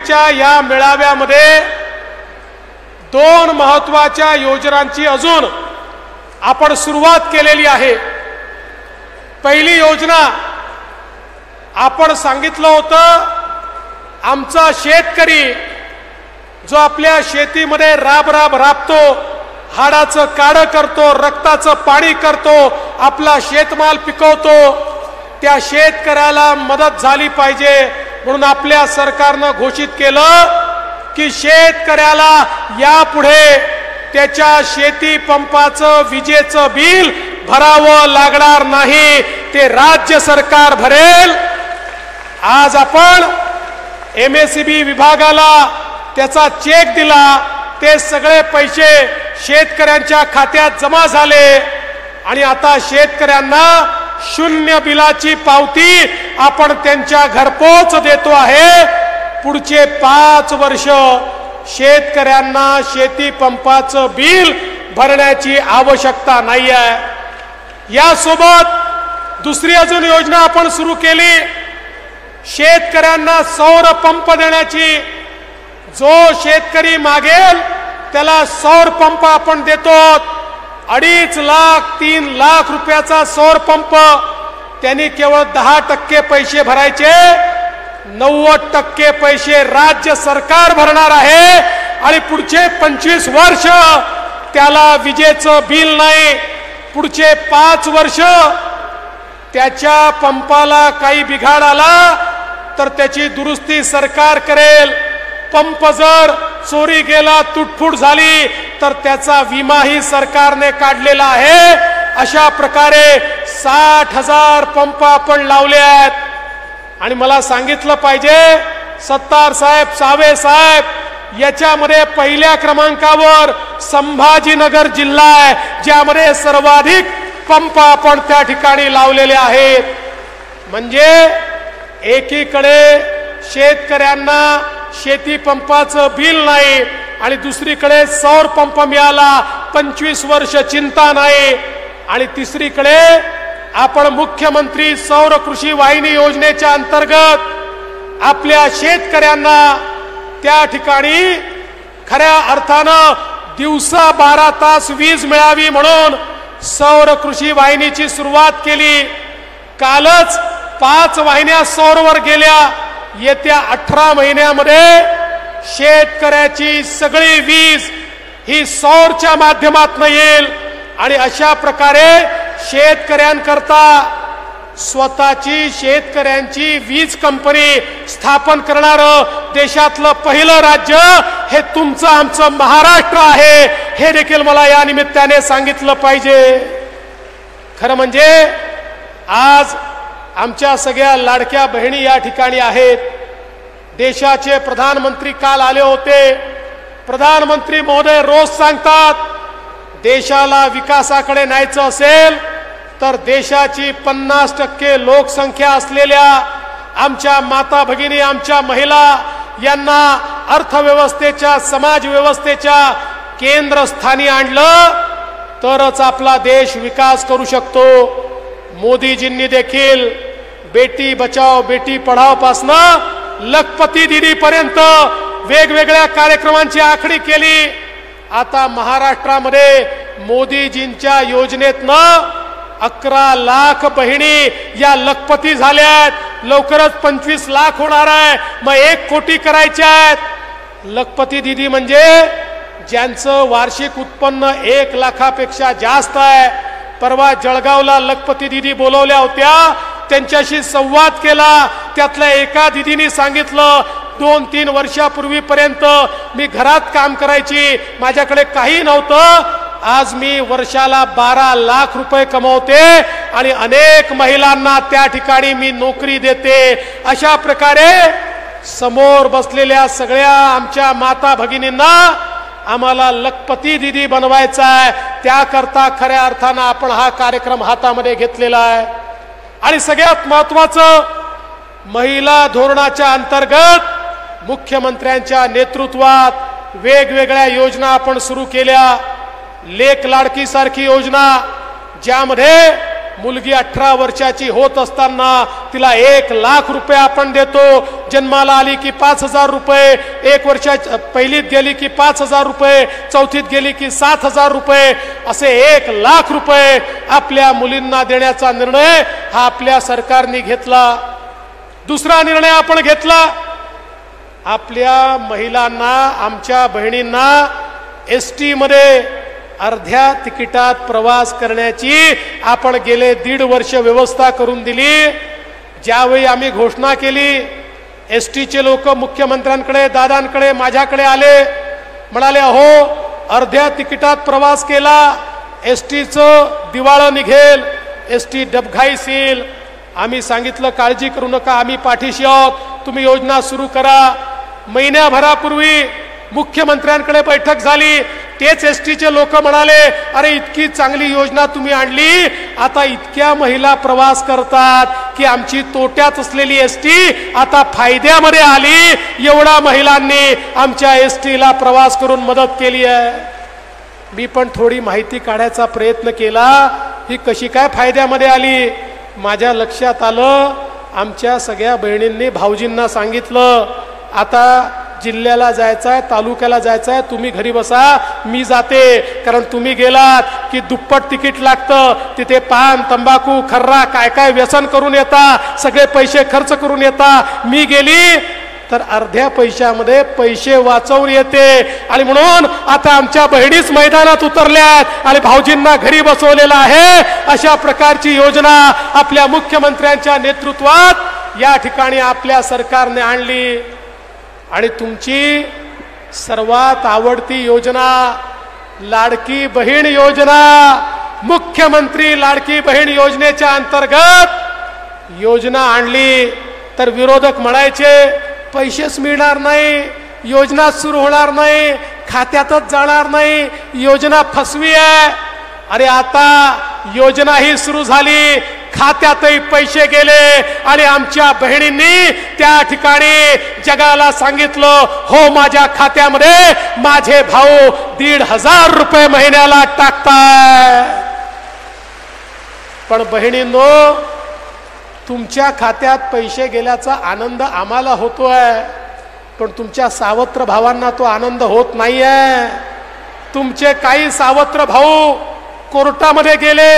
आजच्या या मेळाव्यामध्ये दोन महत्त्वाच्या योजनांची अजून आपण सुरुवात केलेली आहे। पहिली योजना आपण सांगितलं होतं, आमचा शेतकरी जो आपल्या शेतीमध्ये राब राबतो, हाडाचं काढं करतो, रक्ताचं पाणी करतो, आपला शेतमाल पिकवतो, त्या शेतकऱ्याला मदत झाली पाहिजे म्हणून आपल्या सरकारनं घोषित केलं की शेतकऱ्याला यापुढे त्याच्या शेती पंपाचं विजेचं बिल भरावं लागणार नाही, ते राज्य सरकार भरेल। आज आपण MSEB विभागाला त्याचा चेक दिला, ते सगळे पैसे शेतकऱ्यांच्या खात्यात जमा झाले आणि आता शेतकऱ्यांना शून्य बिलाची पावती आपण त्यांच्या घरपोच देतो आहे। पुढचे 5 वर्ष शेतकऱ्यांना शेती पंपाचं बिल भरण्याची आवश्यकता नाही आहे। यासोबत दुसरी अजून योजना आपण सुरू केली, शेतकऱ्यांना सौर पंप देण्याची। जो शेतकरी मागेल त्याला सौर पंप आपण देतो। 2.5 लाख 3 लाख रुपयाचा सौर पंप, त्यांनी केवळ 10% पैसे भरायचे, 90% पैसे राज्य सरकार भरणार आहे आणि पुढचे 25 वर्ष त्याला विजेचं बिल नाही। पुढचे 5 वर्ष त्याच्या पंपाला काही बिघाड आला तर त्याची दुरुस्ती सरकार करेल। पंप जर चोरी गेला, तुटफूट झाली तर त्याचा विमाही सरकारने काढलेला आहे। अशा प्रकारे 60,000 पंप आपण लावले आहेत। आणि मला सांगितलं पाहिजे, सत्तार साहेब, सावे साहेब, याच्यामध्ये पहिल्या क्रमांकावर संभाजीनगर जिल्हा आहे, ज्यामध्ये सर्वाधिक पंप आपण त्या ठिकाणी लावलेले आहेत। म्हणजे एकीकडे शेतकऱ्यांना शेती पंपाचं बिल नाही आणि दुसरीकडे सौर पंप मिळाला, 25 वर्ष चिंता नाही, आणि तिसरीकडे आपण मुख्यमंत्री सौर कृषी वाहिनी योजनेच्या अंतर्गत आपल्या शेतकऱ्यांना त्या ठिकाणी खऱ्या अर्थानं दिवसा 12 तास वीज मिळावी म्हणून सौर कृषी वाहिनीची सुरुवात केली। कालच 5 वाहिन्या सौरवर गेल्या। येत्या 18 महिन्यामध्ये शेतकऱ्याची सगळी वीज ही सौरच्या माध्यमातून येईल आणि अशा प्रकारे शेतकऱ्यांकरता स्वतःची शेतकऱ्यांची वीज कंपनी स्थापन करणारं देशातलं पहिलं राज्य हे तुमचं आमचं महाराष्ट्र आहे, हे देखील मला या निमित्ताने सांगितलं पाहिजे। खरं म्हणजे आज आमच्या सगळ्या लाडक्या बहिणी या ठिकाणी आहेत। देशाचे प्रधानमंत्री काल आले होते। प्रधानमंत्री महोदय रोज सांगतात, देशाला विकासाकडे न्यायचं असेल तर देशाची 50% लोकसंख्या असलेल्या आमच्या माता भगिनी, आमच्या महिला यांना अर्थव्यवस्थेच्या, समाज व्यवस्थेच्या केंद्रस्थानी आणलं तरच आपला देश विकास करू शकतो। मोदीजींनी देखील बेटी बचाओ बेटी पढाओ पासनं लखपती दीदी पर्यंत वेगवेगळ्या कार्यक्रमांची आखणी केली। आता महाराष्ट्रामध्ये मोदीजींच्या योजनेतनं 11 लाख बहिणी या लखपती झाल्यात। लवकरच 25 लाख होणार आहे, मग 1 कोटी करायचे आहेत। लखपती दीदी म्हणजे ज्यांचं वार्षिक उत्पन्न 1 लाखापेक्षा जास्त आहे। परवा जळगावला लखपती दीदी बोलवल्या होत्या, त्यांच्याशी संवाद केला। त्यातल्या एका दीदींनी सांगितलं, 2-3 वर्षापूर्वीपर्यंत मी घरात काम करायची, माझ्याकडे काही नव्हतं, आज मी वर्षाला 12 लाख रुपये कमवते आणि अनेक महिलांना त्या ठिकाणी मी नोकरी देते। अशा प्रकारे समोर बसलेल्या सगळ्या आमच्या माता भगिनींना आम्हाला लखपती दीदी बनवायचा आहे। त्याकरता खऱ्या अर्थानं आपण हा कार्यक्रम हातामध्ये घेतलेला आहे। आणि सगळ्यात महत्त्वाचं, महिला धोरणाच्या अंतर्गत मुख्यमंत्र्यांच्या नेतृत्वात वेगवेगळ्या योजना आपण सुरू केल्या। लेक लाडकी सारखी योजना, ज्यामध्ये मुलगी 18 वर्षाची होत असताना तिला 1 लाख रुपये आपण देतो. जन्माला आली की 5,000 रुपये, 1 वर्षाची पहिलीत गेली की 5,000 रुपये, चौथीत गेली की 7,000 रुपये, असे 1 लाख रुपये आपल्या मुलींना देण्याचा निर्णय हा आपल्या सरकारने घेतला. दुसरा निर्णय आपण घेतला, आपल्या महिलांना, आमच्या बहिणींना एसटी मध्ये अर्ध्या तिकिटात प्रवास करण्याची आपण गेले 1.5 वर्ष व्यवस्था करून दिली. ज्यावेळी आम्ही घोषणा केली, एसटीचे लोक मुख्यमंत्र्यांकडे, दादांकडे, माझ्याकडे आले, म्हणाले अहो अर्ध्या तिकिटात प्रवास केला, एसटीचं दिवाळं निघेल, एसटी डबघाईसील. आम्ही सांगितलं काळजी करू नका, आम्ही पाठीशी आहोत, तुम्ही योजना सुरू करा. महिन्याभरापूर्वी मुख्यमंत्र्यांकडे बैठक झाली, तेच एसटीचे लोक म्हणाले अरे इतकी चांगली योजना तुम्ही आणली, आता इतक्या महिला प्रवास करतात की आमची तोट्यात असलेली एसटी आता फायद्यामध्ये आली. एवढा महिलांनी आमच्या एसटीला प्रवास करून मदत केली आहे. मी पण थोडी माहिती काढायचा प्रयत्न केला, ही कशी काय फायद्यामध्ये आली. माझ्या लक्षात आलं, आमच्या सगळ्या बहिणींनी भाऊजींना सांगितलं आता जिल्ह्याला जायचंय, तालुक्याला जायचंय, तुम्ही घरी बसा, मी जाते. कारण तुम्ही गेलात की दुप्पट तिकीट लागतं, तिथे पान, तंबाखू, खर्रा, काय काय व्यसन करून येता, सगळे पैसे खर्च करून येता. मी गेली तर अर्ध्या पैशामध्ये पैसे वाचवून येते. आणि म्हणून आता आमच्या बहिणीच मैदानात उतरल्यात आणि भाऊजींना घरी बसवलेलं आहे. अशा प्रकारची योजना आपल्या मुख्यमंत्र्यांच्या नेतृत्वात या ठिकाणी आपल्या सरकारने आणली. आणि तुमची सर्वात आवडती योजना लाडकी बहीण योजना, मुख्यमंत्री लाडकी बहीण योजनेच्या अंतर्गत योजना आणली तर विरोधक म्हणायचे पैसेच मिळणार नाही, योजना सुरू होणार नाही, खात्यातच जाणार नाही, योजना फसवी आहे. अरे आता योजना ही सुरू झाली, खात्यातही पैसे गेले आणि आमच्या बहिणींनी त्या ठिकाणी जगाला सांगितलं हो माझ्या खात्यामध्ये माझे भाऊ 1,500 रुपये महिन्याला टाकताय. पण बहिणींनो, तुमच्या खात्यात पैसे गेल्याचा आनंद आम्हाला होतोय, पण तुमच्या सावत्र भावांना तो आनंद होत नाहीये. तुमचे काही सावत्र भाऊ कोर्टामध्ये गेले,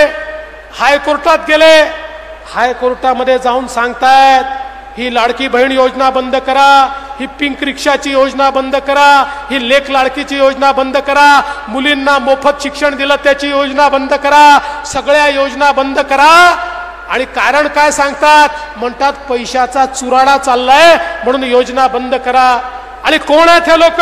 हायकोर्टात गेले, हायकोर्टामध्ये जाऊन सांगतायत ही लाडकी बहीण योजना बंद करा, ही पिंक रिक्षाची योजना बंद करा, ही लेक लाडकीची योजना बंद करा, मुलींना मोफत शिक्षण दिलं त्याची योजना बंद करा, सगळ्या योजना बंद करा. आणि कारण काय सांगतात, म्हणतात पैशाचा चुराडा चाललाय म्हणून योजना बंद करा. आणि कोण आहेत हे लोक?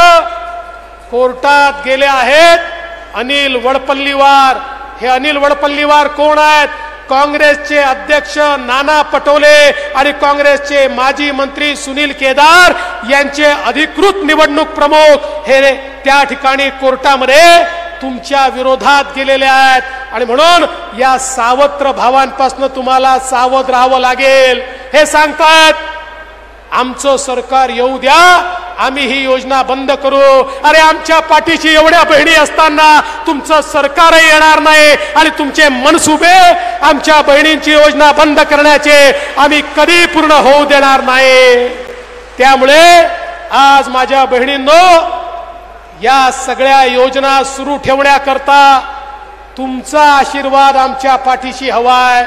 कोर्टात गेले आहेत अनिल वडपल्लीवार. हे अनिल वडपल्लीवार कोण आहेत? काँग्रेसचे अध्यक्ष नाना पटोले आणि काँग्रेसचे माजी मंत्री सुनील केदार यांचे अधिकृत निवडणूक प्रमुख हे त्या ठिकाणी कोर्टामध्ये तुमच्या विरोधात गेलेले आहेत. आणि म्हणून या सावत्र भावांपासून तुम्हाला सावध राहावं लागेल. हे सांगतात आमचं सरकार येऊ द्या, आम्ही ही योजना बंद करू. अरे आमच्या पाठीशी एवढ्या बहिणी असताना तुमचं सरकारही येणार नाही आणि तुमचे मनसुबे आमच्या बहिणींची योजना बंद करण्याचे आम्ही कधी पूर्ण होऊ देणार नाही. त्यामुळे आज माझ्या बहिणींनो, या सगळ्या योजना सुरू ठेवण्याकरता तुमचा आशीर्वाद आमच्या पाठीशी हवाय.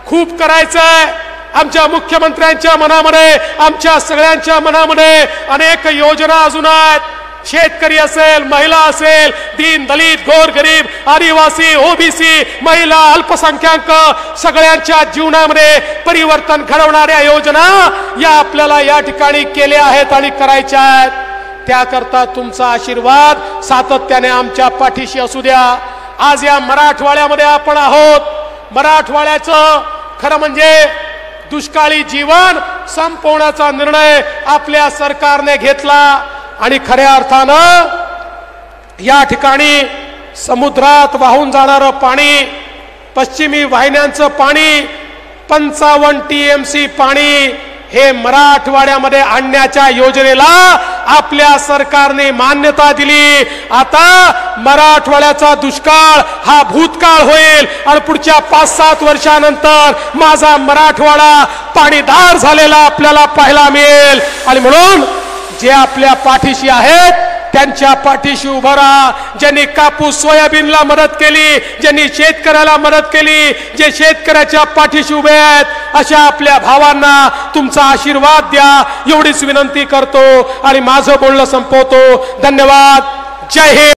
खूप करायचंय. आमच्या मुख्यमंत्र्यांच्या मनामध्ये, आमच्या सगळ्यांच्या मनामध्ये अनेक योजना अजून आहेत. शेतकरी असेल, महिला असेल, दीन दलित, गोरगरीब, आदिवासी, ओबीसी, महिला, अल्पसंख्याक सगळ्यांच्या जीवनामध्ये परिवर्तन घडवणाऱ्या योजना या आपल्याला या ठिकाणी केल्या आहेत आणि करायच्या आहेत. त्याकरता तुमचा आशीर्वाद सातत्याने आमच्या पाठीशी असू द्या. आज या मराठवाड्यामध्ये आपण आहोत. मराठवाड्याचं खरं म्हणजे दुष्काळी जीवन संपवण्याचा निर्णय आपल्या सरकारने घेतला आणि खऱ्या अर्थानं या ठिकाणी समुद्रात वाहून जाणारं पाणी, पश्चिमी वाहिन्यांचं पाणी, 55 TMC पाणी हे मराठवाड्यामध्ये आणण्याच्या योजनेला आपल्या सरकारने मान्यता दिली। आता मराठवाड्याचा दुष्काळ हा भूतकाळ होईल आणि पुढच्या 5-7 वर्षानंतर माझा मराठवाडा पाणीदार झालेला आपल्याला पाहायला मिळेल। आणि म्हणून जे आपल्या पाठीशी आहेत त्यांच्या पाठीशी उभा राहा। ज्यांनी कापूस सोयाबीनला मदत केली, ज्यांनी शेतकऱ्याला मदत केली, जे शेतकऱ्याच्या पाठीशी उभे आहेत अशा आपल्या भावांना तुमचा आशीर्वाद द्या एवढीच विनंती करतो आणि माझं बोलणं संपवतो। धन्यवाद। जय हिंद।